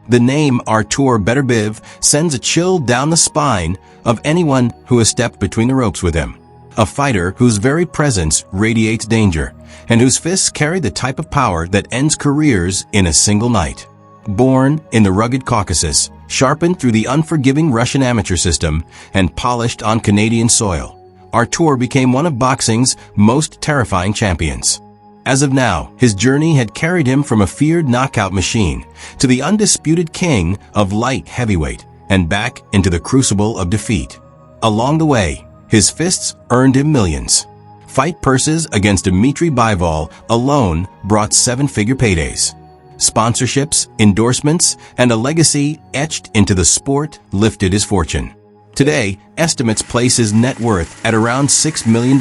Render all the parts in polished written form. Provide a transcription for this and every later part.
The name Artur Beterbiev sends a chill down the spine of anyone who has stepped between the ropes with him. A fighter whose very presence radiates danger, and whose fists carry the type of power that ends careers in a single night. Born in the rugged Caucasus, sharpened through the unforgiving Russian amateur system, and polished on Canadian soil, Artur became one of boxing's most terrifying champions. As of now, his journey had carried him from a feared knockout machine to the undisputed king of light heavyweight and back into the crucible of defeat. Along the way, his fists earned him millions. Fight purses against Dmitry Bivol alone brought seven-figure paydays. Sponsorships, endorsements, and a legacy etched into the sport lifted his fortune. Today, estimates place his net worth at around $6 million.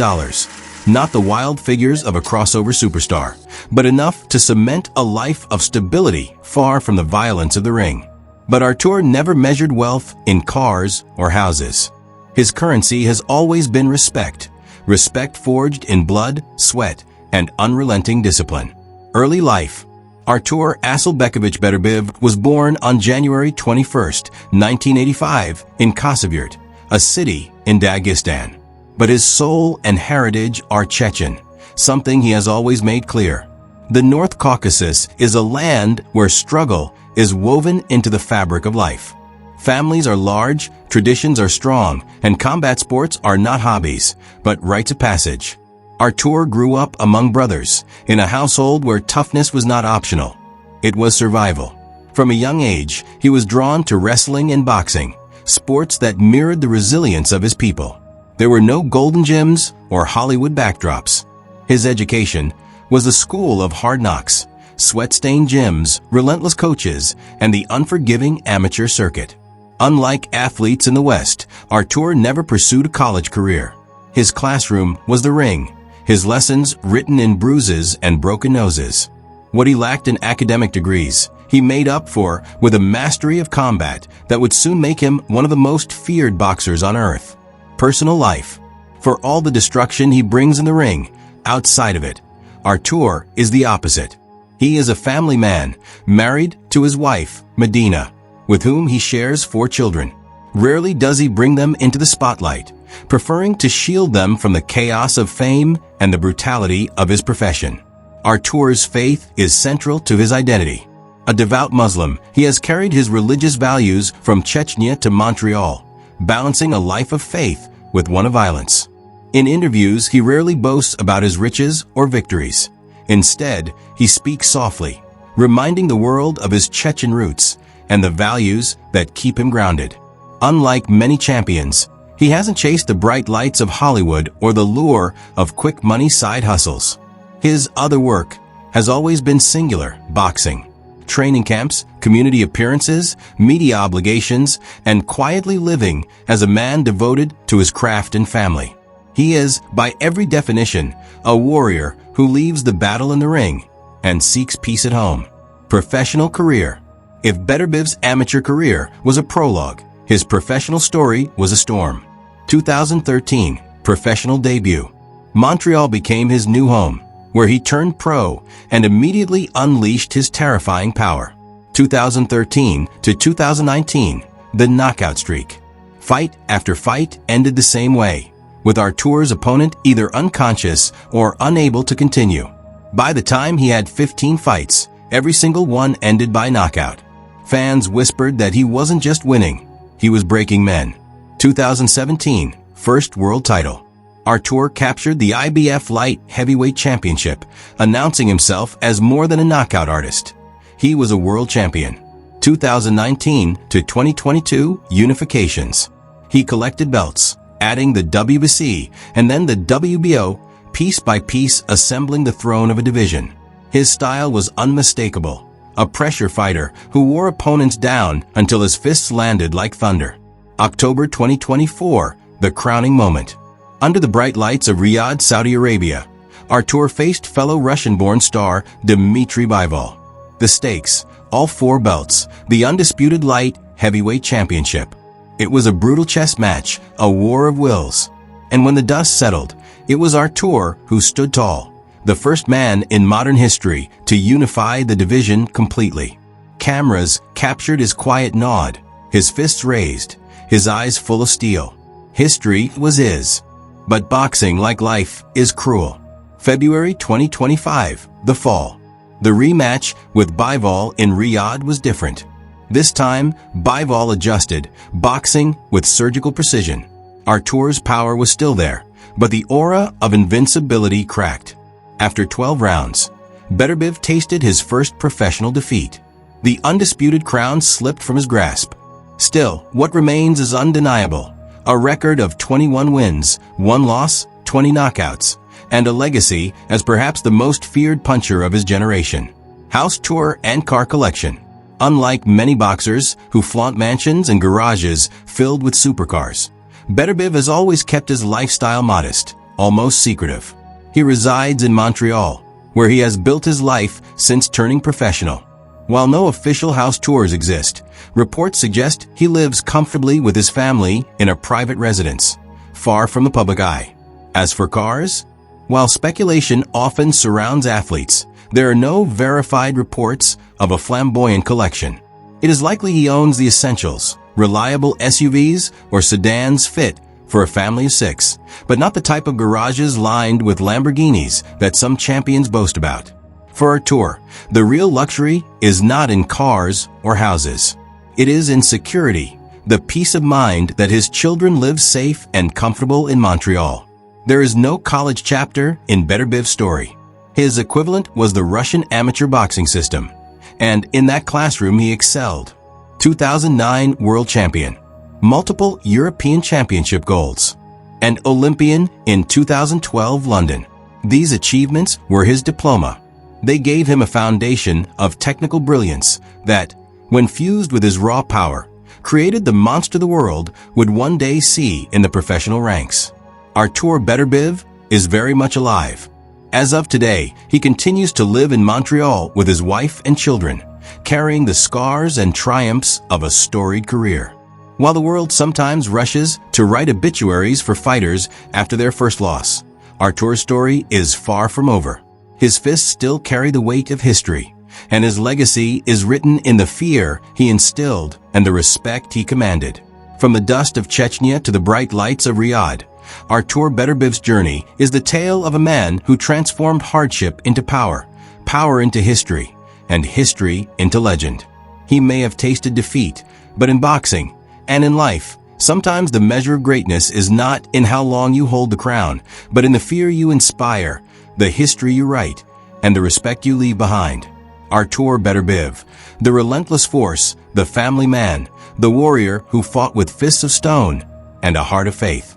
Not the wild figures of a crossover superstar, but enough to cement a life of stability far from the violence of the ring. But Artur never measured wealth in cars or houses. His currency has always been respect. Respect forged in blood, sweat, and unrelenting discipline. Early life. Artur Beterbiev was born on January 21, 1985, in Caucasus, a city in Dagestan. But his soul and heritage are Chechen, something he has always made clear. The North Caucasus is a land where struggle is woven into the fabric of life. Families are large, traditions are strong, and combat sports are not hobbies, but rites of passage. Artur grew up among brothers, in a household where toughness was not optional. It was survival. From a young age, he was drawn to wrestling and boxing, sports that mirrored the resilience of his people. There were no golden gyms or Hollywood backdrops. His education was the school of hard knocks, sweat-stained gyms, relentless coaches, and the unforgiving amateur circuit. Unlike athletes in the West, Artur never pursued a college career. His classroom was the ring, his lessons written in bruises and broken noses. What he lacked in academic degrees, he made up for with a mastery of combat that would soon make him one of the most feared boxers on earth. Personal life. For all the destruction he brings in the ring, outside of it, Artur is the opposite. He is a family man, married to his wife, Medina, with whom he shares 4 children. Rarely does he bring them into the spotlight, preferring to shield them from the chaos of fame and the brutality of his profession. Artur's faith is central to his identity. A devout Muslim, he has carried his religious values from Chechnya to Montreal, balancing a life of faith with one of violence. In interviews, he rarely boasts about his riches or victories. Instead, he speaks softly, reminding the world of his Chechen roots and the values that keep him grounded. Unlike many champions, he hasn't chased the bright lights of Hollywood or the lure of quick money side hustles. His other work has always been singular: boxing. Training camps, community appearances, media obligations, and quietly living as a man devoted to his craft and family. He is, by every definition, a warrior who leaves the battle in the ring and seeks peace at home. Professional career. If Beterbiev's amateur career was a prologue, his professional story was a storm. 2013, professional debut. Montreal became his new home, where he turned pro and immediately unleashed his terrifying power. 2013 to 2019, the knockout streak. Fight after fight ended the same way, with Artur's opponent either unconscious or unable to continue. By the time he had 15 fights, every single one ended by knockout. Fans whispered that he wasn't just winning, he was breaking men. 2017, first world title. Artur captured the IBF Light Heavyweight Championship, announcing himself as more than a knockout artist. He was a world champion. 2019 to 2022, unifications. He collected belts, adding the WBC and then the WBO, piece by piece assembling the throne of a division. His style was unmistakable. A pressure fighter who wore opponents down until his fists landed like thunder. October 2024, the crowning moment. Under the bright lights of Riyadh, Saudi Arabia, Artur faced fellow Russian-born star Dmitry Bivol. The stakes, all 4 belts, the Undisputed Light Heavyweight Championship. It was a brutal chess match, a war of wills. And when the dust settled, it was Artur who stood tall, the first man in modern history to unify the division completely. cameras captured his quiet nod, his fists raised, his eyes full of steel. History was his. But boxing, like life, is cruel. February 2025, the fall. The rematch with Bivol in Riyadh was different. This time, Bivol adjusted, boxing with surgical precision. Artur's power was still there, but the aura of invincibility cracked. After 12 rounds, Beterbiev tasted his first professional defeat. The undisputed crown slipped from his grasp. Still, what remains is undeniable. A record of 21 wins, 1 loss, 20 knockouts, and a legacy as perhaps the most feared puncher of his generation. House tour and car collection. Unlike many boxers who flaunt mansions and garages filled with supercars, Beterbiev has always kept his lifestyle modest, almost secretive. He resides in Montreal, where he has built his life since turning professional. While no official house tours exist, reports suggest he lives comfortably with his family in a private residence, far from the public eye. As for cars, while speculation often surrounds athletes, there are no verified reports of a flamboyant collection. It is likely he owns the essentials, reliable SUVs or sedans fit for a family of 6, but not the type of garages lined with Lamborghinis that some champions boast about. For Artur, the real luxury is not in cars or houses. It is in security, the peace of mind that his children live safe and comfortable in Montreal. There is no college chapter in Beterbiev's story. His equivalent was the Russian amateur boxing system, and in that classroom he excelled. 2009 world champion, multiple European championship golds, and Olympian in 2012 London. These achievements were his diploma. They gave him a foundation of technical brilliance that, when fused with his raw power, created the monster the world would one day see in the professional ranks. Artur Beterbiev is very much alive. As of today, he continues to live in Montreal with his wife and children, carrying the scars and triumphs of a storied career. While the world sometimes rushes to write obituaries for fighters after their first loss, Artur's story is far from over. His fists still carry the weight of history, and his legacy is written in the fear he instilled and the respect he commanded. From the dust of Chechnya to the bright lights of Riyadh, Artur Beterbiev's journey is the tale of a man who transformed hardship into power, power into history, and history into legend. He may have tasted defeat, but in boxing and in life, sometimes the measure of greatness is not in how long you hold the crown, but in the fear you inspire, the history you write, and the respect you leave behind. Artur Beterbiev, the relentless force, the family man, the warrior who fought with fists of stone and a heart of faith.